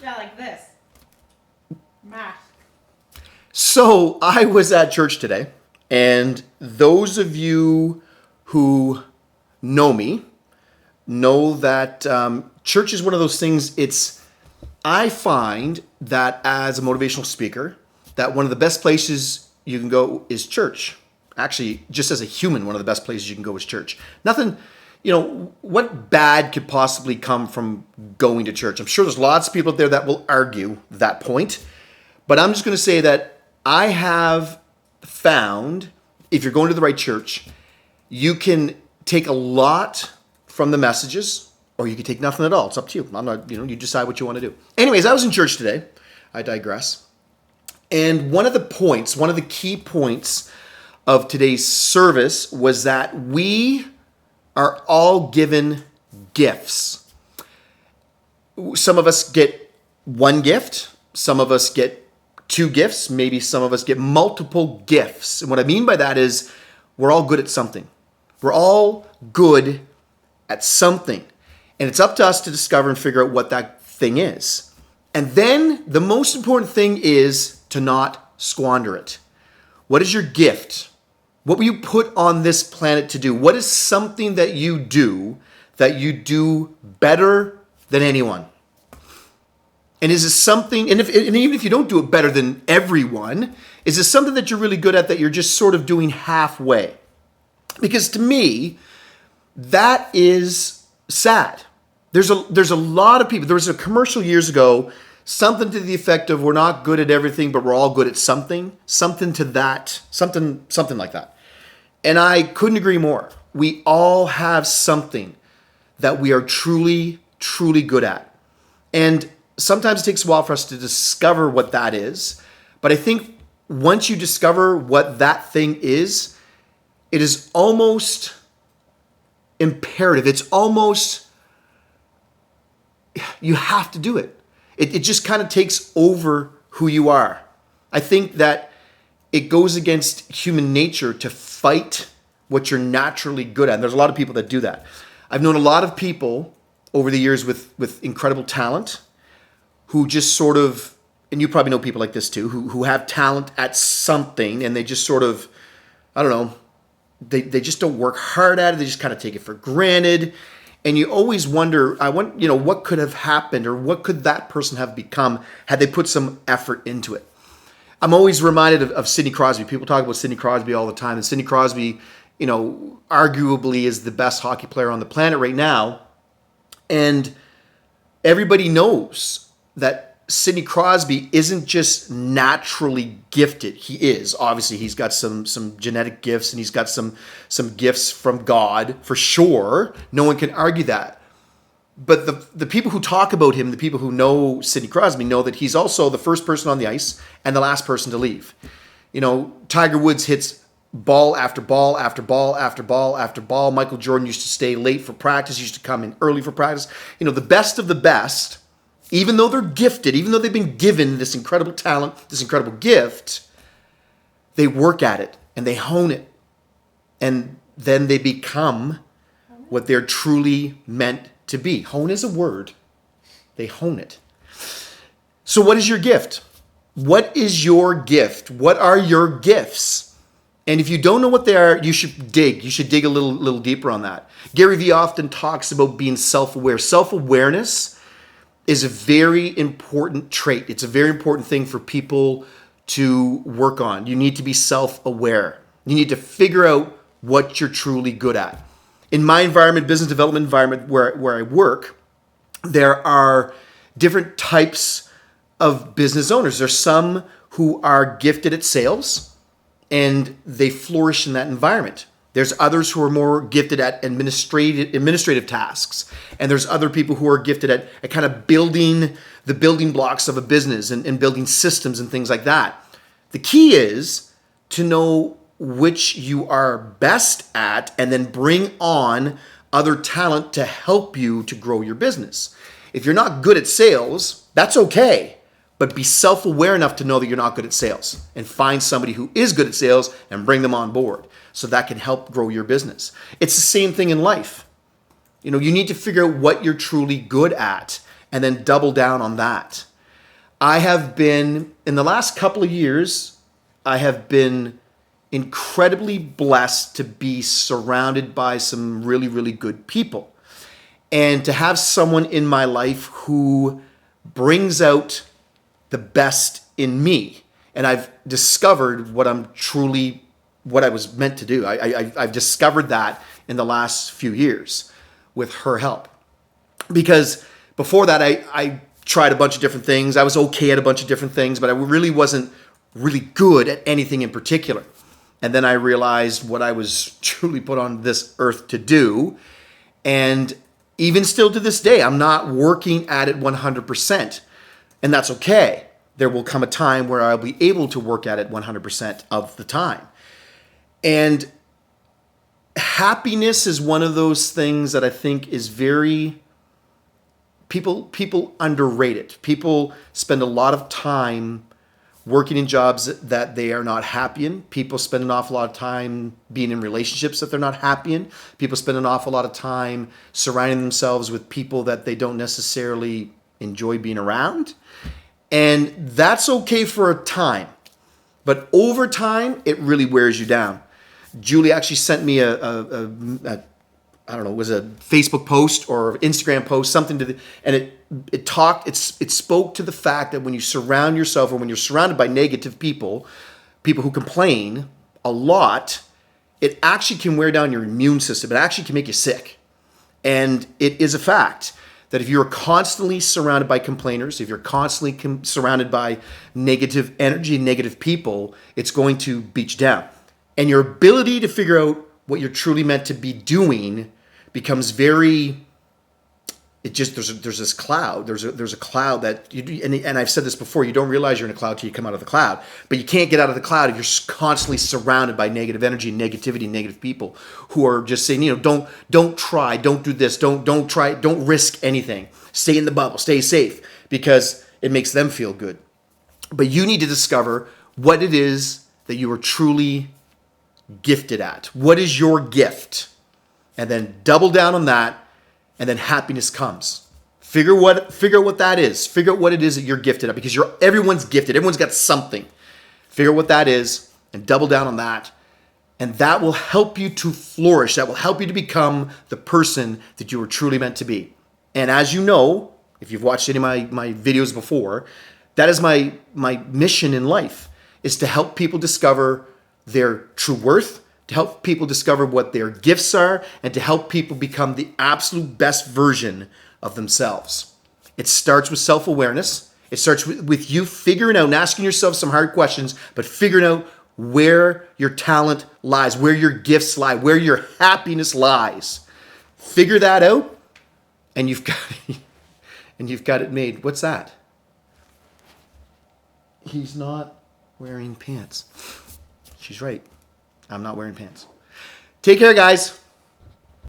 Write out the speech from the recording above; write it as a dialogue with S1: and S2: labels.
S1: Yeah, like this. Mask.
S2: So I was at church today, and those of you who know me know that church is one of those things. I find that as a motivational speaker, that one of the best places you can go is church. Actually, just as a human, one of the best places you can go is church. Nothing, what bad could possibly come from going to church? I'm sure there's lots of people out there that will argue that point. But I'm just going to say that I have found if you're going to the right church, you can take a lot from the messages or you can take nothing at all. It's up to you. I'm not, you decide what you want to do. Anyways, I was in church today. I digress. And one of the key points of today's service was that we are all given gifts. Some of us get one gift. Some of us get two gifts. Maybe some of us get multiple gifts. And what I mean by that is we're all good at something. We're all good at something. And it's up to us to discover and figure out what that thing is. And then the most important thing is to not squander it. What is your gift? What were you put on this planet to do? What is something that you do better than anyone? And is this something, and even if you don't do it better than everyone, is this something that you're really good at that you're just sort of doing halfway? Because to me, that is sad. There's a lot of people. There was a commercial years ago, something to the effect of we're not good at everything, but we're all good at something to that, something like that. And I couldn't agree more. We all have something that we are truly, truly good at. And sometimes it takes a while for us to discover what that is. But I think once you discover what that thing is, it is almost imperative. It's almost, you have to do it. It just kind of takes over who you are. I think that it goes against human nature to fight what you're naturally good at. And there's a lot of people that do that. I've known a lot of people over the years with incredible talent who just sort of, and you probably know people like this too, who have talent at something and they just sort of, I don't know, they just don't work hard at it. They just kind of take it for granted. And you always wonder, what could have happened or what could that person have become had they put some effort into it? I'm always reminded of Sidney Crosby. People talk about Sidney Crosby all the time. And Sidney Crosby, arguably is the best hockey player on the planet right now. And everybody knows that Sidney Crosby isn't just naturally gifted. He is. Obviously, he's got some genetic gifts and he's got some gifts from God, for sure. No one can argue that. But the people who talk about him, the people who know Sidney Crosby, know that he's also the first person on the ice and the last person to leave. Tiger Woods hits ball after ball after ball after ball after ball. Michael Jordan used to stay late for practice, used to come in early for practice. The best of the best, even though they're gifted, even though they've been given this incredible talent, this incredible gift, they work at it and they hone it. And then they become what they're truly meant to be. Hone is a word. They hone it. So what is your gift? What is your gift? What are your gifts? And if you don't know what they are, you should dig. You should dig a little deeper on that. Gary Vee often talks about being self-aware. Self-awareness is a very important trait. It's a very important thing for people to work on. You need to be self-aware. You need to figure out what you're truly good at. In my environment, business development environment where I work, there are different types of business owners. There's some who are gifted at sales and they flourish in that environment. There's others who are more gifted at administrative tasks. And there's other people who are gifted at kind of building the building blocks of a business and building systems and things like that. The key is to know which you are best at and then bring on other talent to help you to grow your business. If you're not good at sales, that's okay. But be self-aware enough to know that you're not good at sales and find somebody who is good at sales and bring them on board so that can help grow your business. It's the same thing in life. You need to figure out what you're truly good at and then double down on that. I have been, in the last couple of years, I have been incredibly blessed to be surrounded by some really, really good people. And to have someone in my life who brings out the best in me. And I've discovered what I was meant to do. I've discovered that in the last few years with her help. Because before that, I tried a bunch of different things. I was okay at a bunch of different things, but I really wasn't really good at anything in particular. And then I realized what I was truly put on this earth to do. And even still to this day, I'm not working at it 100%. And that's okay. There will come a time where I'll be able to work at it 100% of the time. And happiness is one of those things that I think is very, people underrate it. People spend a lot of time working in jobs that they are not happy in. People spend an awful lot of time being in relationships that they're not happy in. People spend an awful lot of time surrounding themselves with people that they don't necessarily enjoy being around. And that's okay for a time. But over time, it really wears you down. Julie actually sent me a I don't know, it was a Facebook post or Instagram post, something and it spoke to the fact that when you surround yourself, or when you're surrounded by negative people who complain a lot, it actually can wear down your immune system. It actually can make you sick. And it is a fact that if you're constantly surrounded by complainers, if you're constantly surrounded by negative energy, negative people, it's going to beat you down. And your ability to figure out what you're truly meant to be doing becomes very, there's this cloud. There's a cloud that and I've said this before, you don't realize you're in a cloud till you come out of the cloud. But you can't get out of the cloud if you're constantly surrounded by negative energy, negativity, negative people who are just saying, don't try, don't do this, don't try, don't risk anything. Stay in the bubble, stay safe, because it makes them feel good. But you need to discover what it is that you are truly gifted at. What is your gift? And then double down on that, and then happiness comes. Figure out what that is. Figure out what it is that you're gifted at, because everyone's gifted. Everyone's got something. Figure out what that is and double down on that. And that will help you to flourish. That will help you to become the person that you were truly meant to be. And as you know, if you've watched any of my videos before, that is my mission in life, is to help people discover their true worth, to help people discover what their gifts are, and to help people become the absolute best version of themselves. It starts with self-awareness. It starts with you figuring out and asking yourself some hard questions, but figuring out where your talent lies, where your gifts lie, where your happiness lies. Figure that out, and you've got it made. What's that? He's not wearing pants. She's right. I'm not wearing pants. Take care, guys.